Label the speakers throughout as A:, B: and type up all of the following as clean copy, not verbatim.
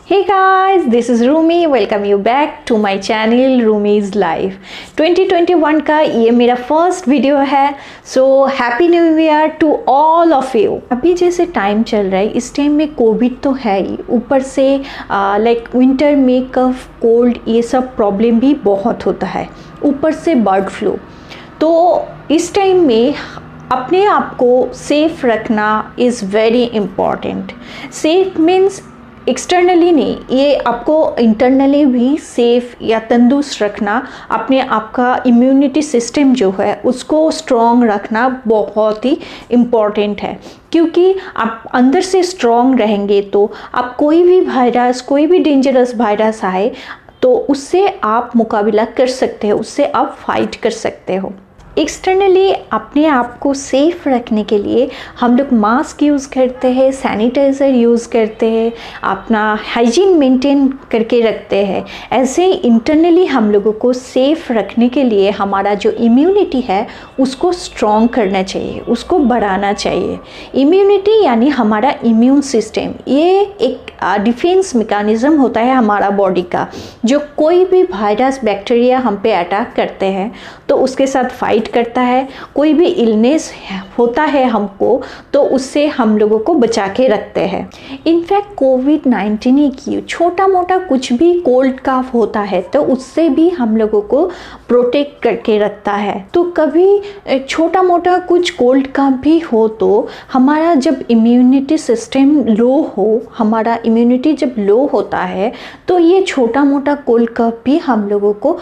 A: Hey guys, this is Rumi. Welcome you back to my channel Rumi's Life. 2021 का ये मेरा first video है. So happy new year to all of you. अभी जैसे time चल रहा है, इस टाइम में कोविड तो है ही, ऊपर से लाइक विंटर में कफ कोल्ड ये सब प्रॉब्लम भी बहुत होता है, ऊपर से बर्ड फ्लू. तो इस टाइम में अपने आप को सेफ रखना is very important. Safe means externally नहीं, ये आपको इंटरनली भी सेफ या तंदुरुस्त रखना, अपने आपका इम्यूनिटी सिस्टम जो है उसको स्ट्रॉन्ग रखना बहुत ही इम्पॉर्टेंट है. क्योंकि आप अंदर से स्ट्रॉन्ग रहेंगे तो आप कोई भी वायरस, कोई भी डेंजरस वायरस आए तो उससे आप मुकाबला कर सकते हो, उससे आप फाइट कर सकते हो. एक्सटर्नली अपने आप को सेफ रखने के लिए हम लोग मास्क यूज़ करते हैं, सैनिटाइज़र यूज़ करते हैं, अपना हाइजीन मेंटेन करके रखते हैं. ऐसे ही इंटरनली हम लोगों को सेफ रखने के लिए हमारा जो इम्यूनिटी है उसको स्ट्रॉन्ग करना चाहिए, उसको बढ़ाना चाहिए. इम्यूनिटी यानी हमारा इम्यून सिस्टम, ये एक डिफेंस मैकेनिज़्म होता है हमारा बॉडी का. जो कोई भी वायरस बैक्टीरिया हम पे अटैक करते हैं तो उसके साथ फाइट करता है. कोई भी इलनेस होता है हमको तो उससे हम लोगों को बचा के रखते हैं. इनफैक्ट कोविड-19 ही की छोटा मोटा कुछ भी कोल्ड काफ होता है तो उससे भी हम लोगों को प्रोटेक्ट करके रखता है. तो कभी छोटा मोटा कुछ कोल्ड काफ भी हो तो हमारा जब इम्यूनिटी सिस्टम लो हो, हमारा इम्यूनिटी जब लो होता है तो ये छोटा मोटा कोल्ड काफ भी हम लोगों को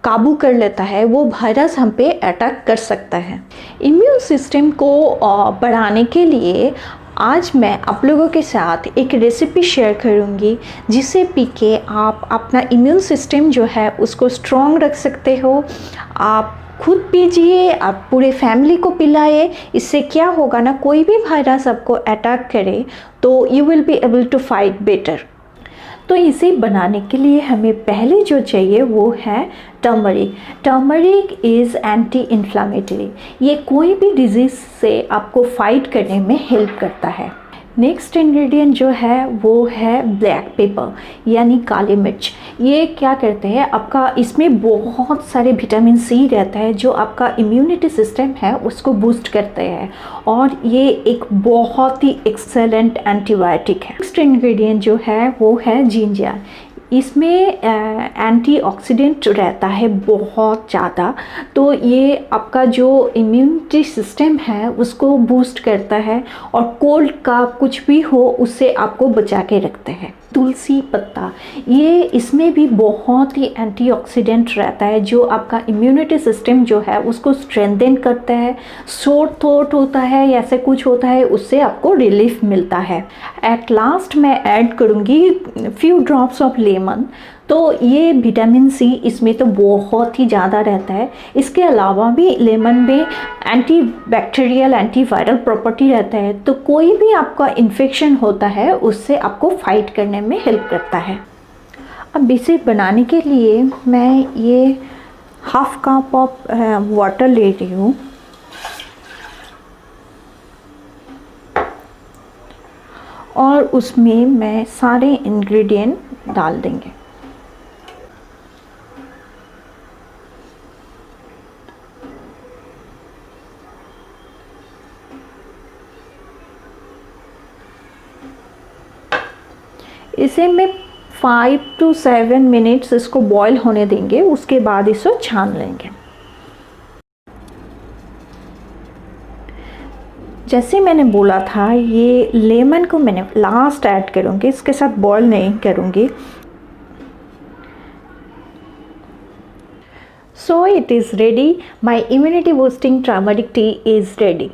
A: काबू कर लेता है, वो वायरस हम पे अटैक कर सकता है. इम्यून सिस्टम को बढ़ाने के लिए आज मैं आप लोगों के साथ एक रेसिपी शेयर करूंगी जिसे पी के आप अपना इम्यून सिस्टम जो है उसको स्ट्रॉन्ग रख सकते हो. आप खुद पीजिए, आप पूरे फैमिली को पिलाए. इससे क्या होगा ना, कोई भी वायरस आपको अटैक करे तो you will be able to fight better. तो इसे बनाने के लिए हमें पहले जो चाहिए वो है turmeric. Turmeric is anti inflammatory. ये कोई भी डिजीज़ से आपको फाइट करने में हेल्प करता है. नेक्स्ट इंग्रेडिएंट जो है वो है ब्लैक पेपर यानी काली मिर्च. ये क्या करते हैं, आपका इसमें बहुत सारे विटामिन सी रहता है जो आपका इम्यूनिटी सिस्टम है उसको बूस्ट करते हैं और ये एक बहुत ही एक्सेलेंट एंटीबायोटिक है. नेक्स्ट इंग्रेडिएंट जो है वो है जिंजर. इसमें एंटीऑक्सीडेंट रहता है बहुत ज़्यादा, तो ये आपका जो इम्यूनिटी सिस्टम है उसको बूस्ट करता है और कोल्ड का कुछ भी हो उससे आपको बचा के रखते हैं. तुलसी पत्ता, ये इसमें भी बहुत ही एंटीऑक्सीडेंट रहता है जो आपका इम्यूनिटी सिस्टम जो है उसको स्ट्रेंथन करता है. सोर थ्रोट होता है या ऐसे कुछ होता है उससे आपको रिलीफ मिलता है. एट लास्ट मैं ऐड करूँगी फ्यू ड्रॉप्स ऑफ लेमन. तो ये विटामिन सी इसमें तो बहुत ही ज़्यादा रहता है. इसके अलावा भी लेमन में anti bacterial anti viral property रहता है, तो कोई भी आपका इन्फेक्शन होता है उससे आपको फाइट करने में हेल्प करता है. अब इसे बनाने के लिए मैं ये हाफ कप ऑफ वाटर ले रही हूँ और उसमें मैं सारे इंग्रेडिएंट डाल देंगे. इसे मैं 5 to 7 मिनट्स इसको बॉईल होने देंगे, उसके बाद इसे छान लेंगे. जैसे मैंने बोला था ये लेमन को मैंने लास्ट ऐड करूँगी, इसके साथ बॉईल नहीं करूँगी. So it is ready. My immunity boosting turmeric tea is ready.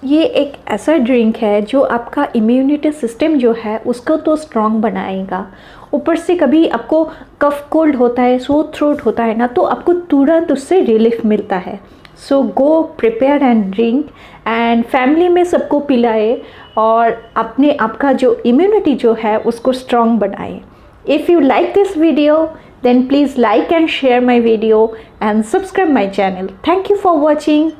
A: ये एक ऐसा ड्रिंक है जो आपका इम्यूनिटी सिस्टम जो है उसको तो स्ट्रॉन्ग बनाएगा, ऊपर से कभी आपको कफ कोल्ड होता है, सोर थ्रोट होता है ना, तो आपको तुरंत उससे रिलीफ मिलता है. So go prepare and drink and family में सबको पिलाए और अपने आपका जो इम्यूनिटी जो है उसको स्ट्रॉन्ग बनाए. If you like this video then please like and share my video and subscribe my channel. Thank you for watching.